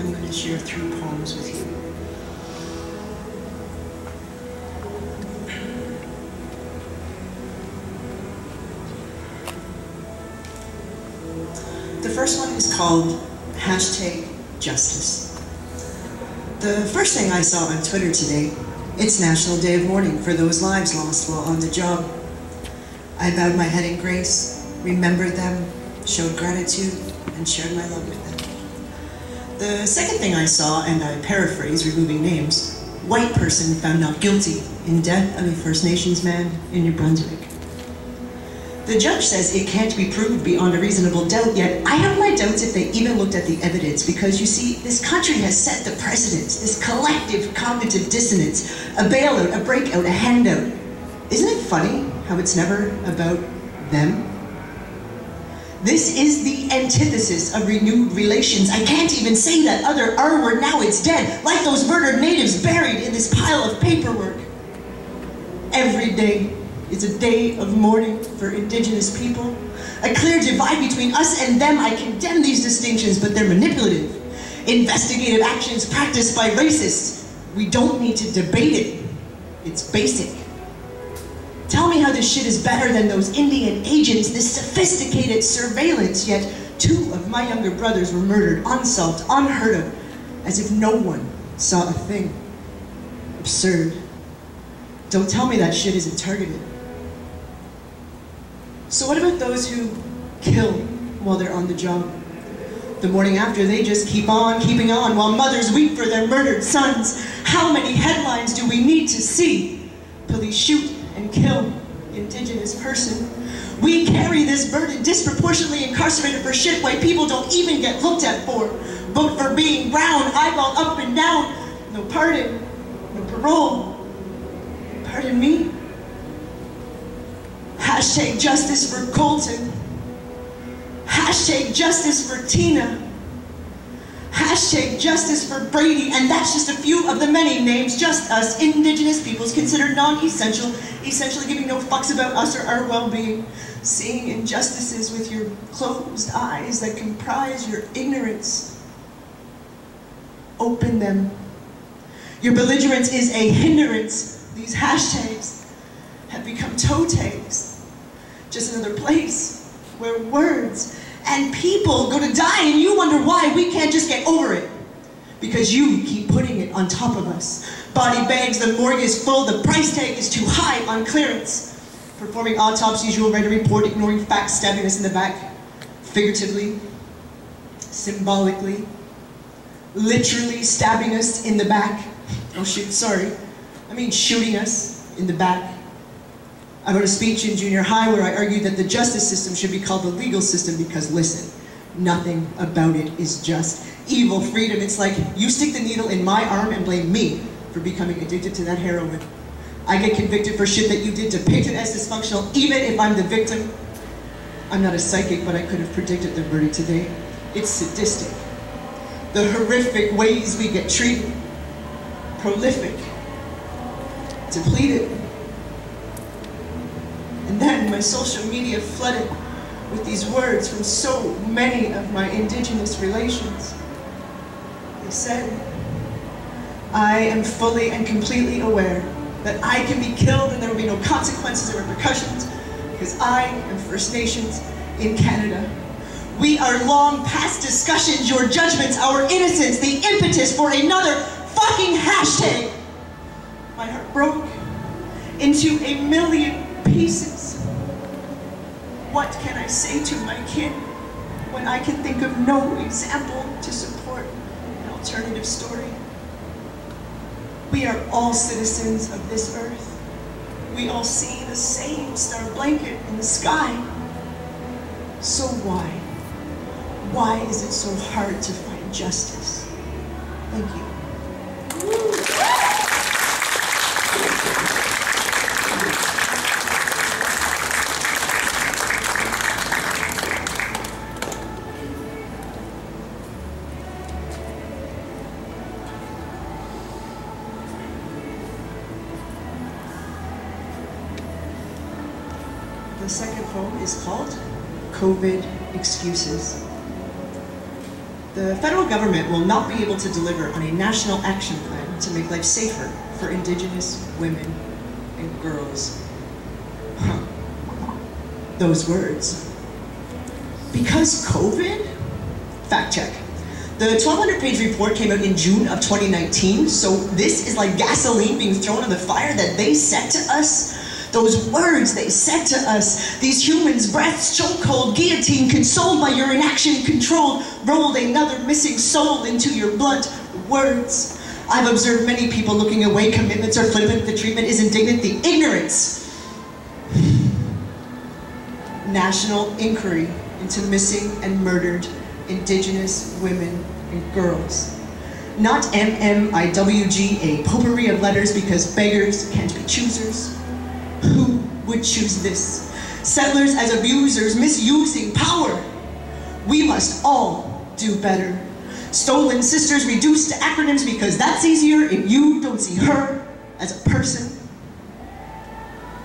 I'm going to share 3 poems with you. The first one is called #Justice. The first thing I saw on Twitter today, it's National Day of Mourning for those lives lost while on the job. I bowed my head in grace, remembered them, showed gratitude, and shared my love with them. The second thing I saw, and I paraphrase, removing names, white person found not guilty in death of a First Nations man in New Brunswick. The judge says it can't be proved beyond a reasonable doubt, yet I have my doubts if they even looked at the evidence, because you see, this country has set the precedents, this collective cognitive dissonance, a bailout, a breakout, a handout. Isn't it funny how it's never about them? This is the antithesis of renewed relations. I can't even say that other R word, now it's dead, like those murdered natives buried in this pile of paperwork. Every day is a day of mourning for Indigenous people. A clear divide between us and them. I condemn these distinctions, but they're manipulative. Investigative actions practiced by racists. We don't need to debate it. It's basic. Tell me how this shit is better than those Indian agents, this sophisticated surveillance, yet 2 of my younger brothers were murdered, unsolved, unheard of, as if no one saw a thing. Absurd. Don't tell me that shit isn't targeted. So what about those who kill while they're on the job? The morning after, they just keep on keeping on while mothers weep for their murdered sons. How many headlines do we need to see? Police shoot and kill Indigenous person. We carry this burden, disproportionately incarcerated for shit white people don't even get looked at for. Vote for being brown, eyeball up and down. No pardon, no parole. Pardon me? #Justice for Colton. #Justice for Tina. #Justice for Brady. And that's just a few of the many names just us Indigenous peoples considered non-essential, essentially giving no fucks about us or our well-being. Seeing injustices with your closed eyes that comprise your ignorance. Open them. Your belligerence is a hindrance. These hashtags have become toe tags. Just another place where words and people go to die, and you wonder why we can't just get over it. Because you keep putting it on top of us. Body bags, the morgue is full, the price tag is too high on clearance. Performing autopsies, you'll write a report ignoring facts, stabbing us in the back. Figuratively, symbolically, literally stabbing us in the back. Oh shit, sorry. I mean shooting us in the back. I wrote a speech in junior high where I argued that the justice system should be called the legal system because, listen, nothing about it is just. Evil freedom, it's like you stick the needle in my arm and blame me for becoming addicted to that heroin. I get convicted for shit that you did, depicted as dysfunctional, even if I'm the victim. I'm not a psychic, but I could have predicted the verdict today. It's sadistic. The horrific ways we get treated. Prolific. Depleted. And then my social media flooded with these words from so many of my Indigenous relations. They said, I am fully and completely aware that I can be killed and there will be no consequences or repercussions because I am First Nations in Canada. We are long past discussions, your judgments, our innocence, the impetus for another fucking hashtag. My heart broke into a million pieces. What can I say to my kid when I can think of no example to support an alternative story? We are all citizens of this earth. We all see the same star blanket in the sky. So why? Why is it so hard to find justice? Thank you. The second poem is called COVID Excuses. The federal government will not be able to deliver on a national action plan to make life safer for Indigenous women and girls. Huh. Those words. Because COVID? Fact check. The 1,200-page report came out in June of 2019, so this is like gasoline being thrown on the fire that they said to us. Those words they said to us, these humans' breaths, chokehold, guillotine, consoled by your inaction, controlled, rolled another missing soul into your blunt words. I've observed many people looking away, commitments are flippant, the treatment is indignant, the ignorance. National inquiry into missing and murdered Indigenous women and girls. Not MMIWG, a potpourri of letters because beggars can't be choosers. Who would choose this? Settlers as abusers, misusing power. We must all do better. Stolen sisters reduced to acronyms because that's easier if you don't see her as a person.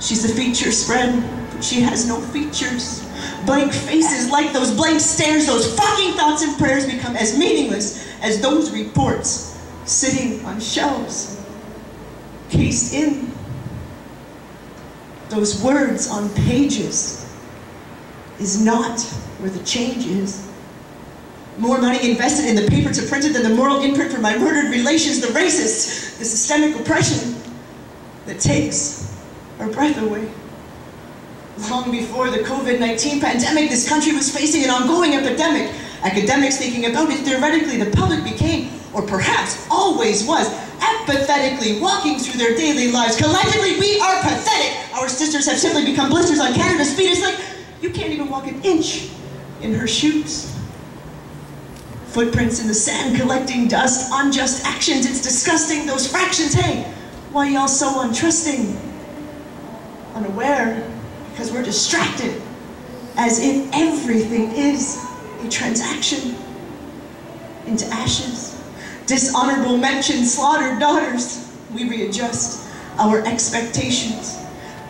She's a feature spread, but she has no features. Blank faces like those blank stares, those fucking thoughts and prayers become as meaningless as those reports sitting on shelves, cased in. Those words on pages is not where the change is. More money invested in the paper to print it than the moral imprint for my murdered relations, the racist, the systemic oppression that takes our breath away. Long before the COVID-19 pandemic, this country was facing an ongoing epidemic. Academics thinking about it, theoretically the public became, or perhaps always was, apathetically walking through their daily lives. Collectively, we are pathetic. Our sisters have simply become blisters on Canada's feet. It's like you can't even walk an inch in her shoes. Footprints in the sand collecting dust, unjust actions, it's disgusting. Those fractions, hey, why y'all so untrusting? Unaware, because we're distracted, as if everything is a transaction into ashes. Dishonorable mention, slaughtered daughters, we readjust our expectations.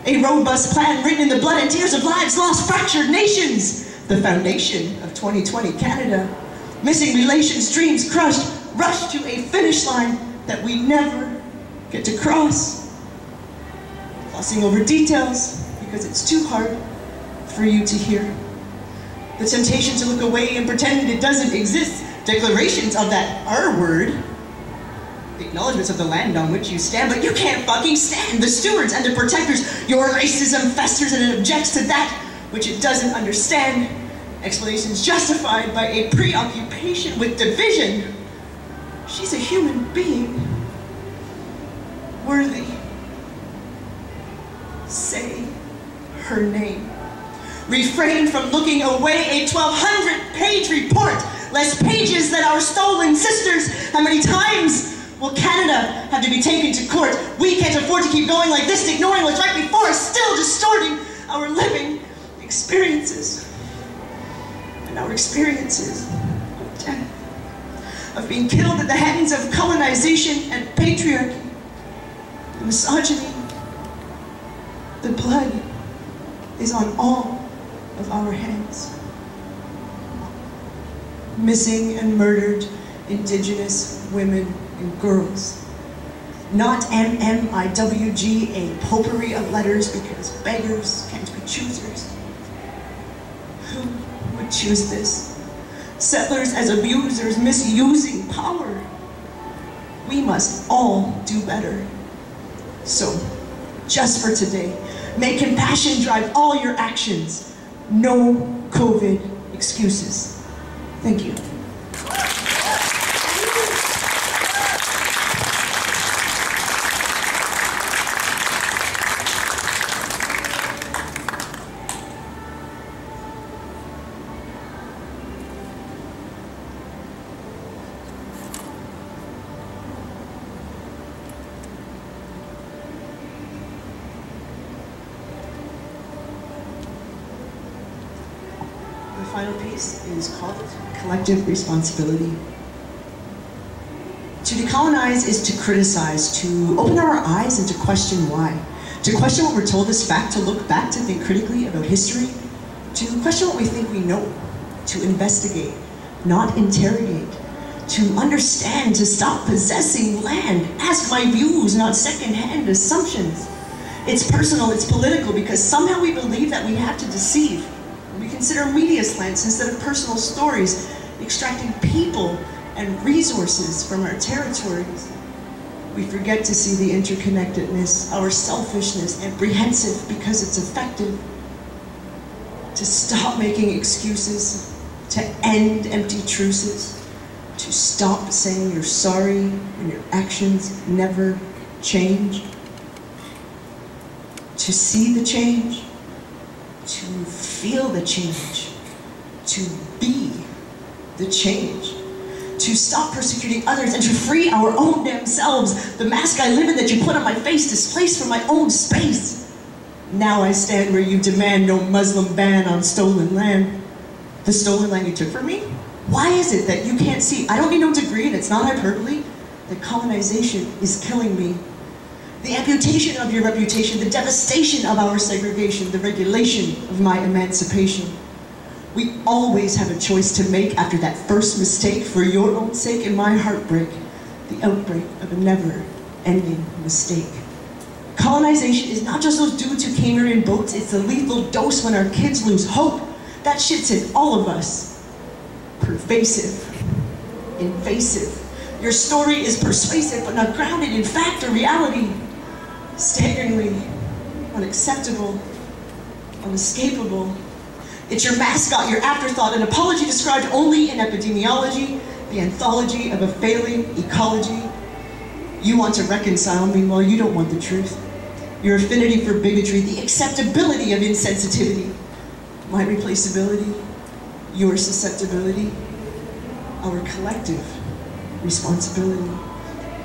A robust plan written in the blood and tears of lives lost, fractured nations. The foundation of 2020 Canada. Missing relations, dreams crushed, rushed to a finish line that we never get to cross. Glossing over details because it's too hard for you to hear. The temptation to look away and pretend it doesn't exist. Declarations of that R word. Acknowledgements of the land on which you stand, but you can't fucking stand the stewards and the protectors. Your racism festers and it objects to that which it doesn't understand. Explanations justified by a preoccupation with division. She's a human being. Worthy. Say her name. Refrain from looking away. A 1,200-page report. Less pages than our stolen sisters. How many times will Canada have to be taken to court? We can't afford to keep going like this, ignoring what's right before us, still distorting our living experiences. And our experiences of death, of being killed at the hands of colonization and patriarchy, misogyny. The blood is on all of our hands. Missing and murdered Indigenous women and girls. Not MMIWG, a potpourri of letters because beggars can't be choosers. Who would choose this? Settlers as abusers, misusing power. We must all do better. So, just for today, may compassion drive all your actions. No COVID excuses. Thank you. The final piece is called collective responsibility. To decolonize is to criticize, to open our eyes and to question why. To question what we're told is fact, to look back, to think critically about history, to question what we think we know, to investigate, not interrogate, to understand, to stop possessing land. Ask my views, not second-hand assumptions. It's personal, it's political, because somehow we believe that we have to deceive. We consider media slants instead of personal stories, extracting people and resources from our territories. We forget to see the interconnectedness, our selfishness, apprehensive because it's effective. To stop making excuses, to end empty truces, to stop saying you're sorry when your actions never change, to see the change, to feel the change, to be the change, to stop persecuting others and to free our own damn selves. The mask I live in that you put on my face displaced from my own space. Now I stand where you demand no Muslim ban on stolen land. The stolen land you took from me? Why is it that you can't see? I don't need no degree, and it's not hyperbole, that colonization is killing me. The amputation of your reputation, the devastation of our segregation, the regulation of my emancipation. We always have a choice to make after that first mistake, for your own sake and my heartbreak, the outbreak of a never-ending mistake. Colonization is not just those dudes who came here in boats, it's the lethal dose when our kids lose hope. That shit's in all of us. Pervasive, invasive. Your story is persuasive but not grounded in fact or reality. Staggeringly unacceptable, unescapable. It's your mascot, your afterthought, an apology described only in epidemiology, the anthology of a failing ecology. You want to reconcile, meanwhile you don't want the truth. Your affinity for bigotry, the acceptability of insensitivity, my replaceability, your susceptibility, our collective responsibility.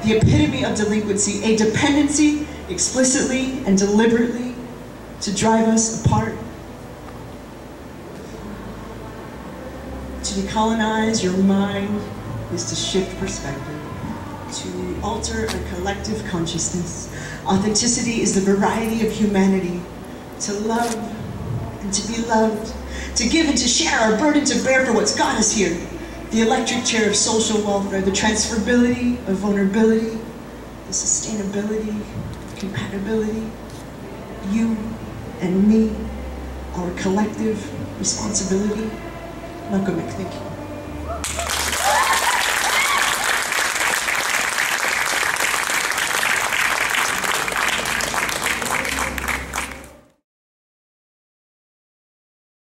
The epitome of delinquency, a dependency explicitly and deliberately to drive us apart. To decolonize your mind is to shift perspective, to alter a collective consciousness. Authenticity is the variety of humanity, to love and to be loved, to give and to share our burden to bear for what's got us here. The electric chair of social welfare, the transferability of vulnerability, the sustainability, compatibility, you and me, our collective responsibility. NunatuKavut, thank you.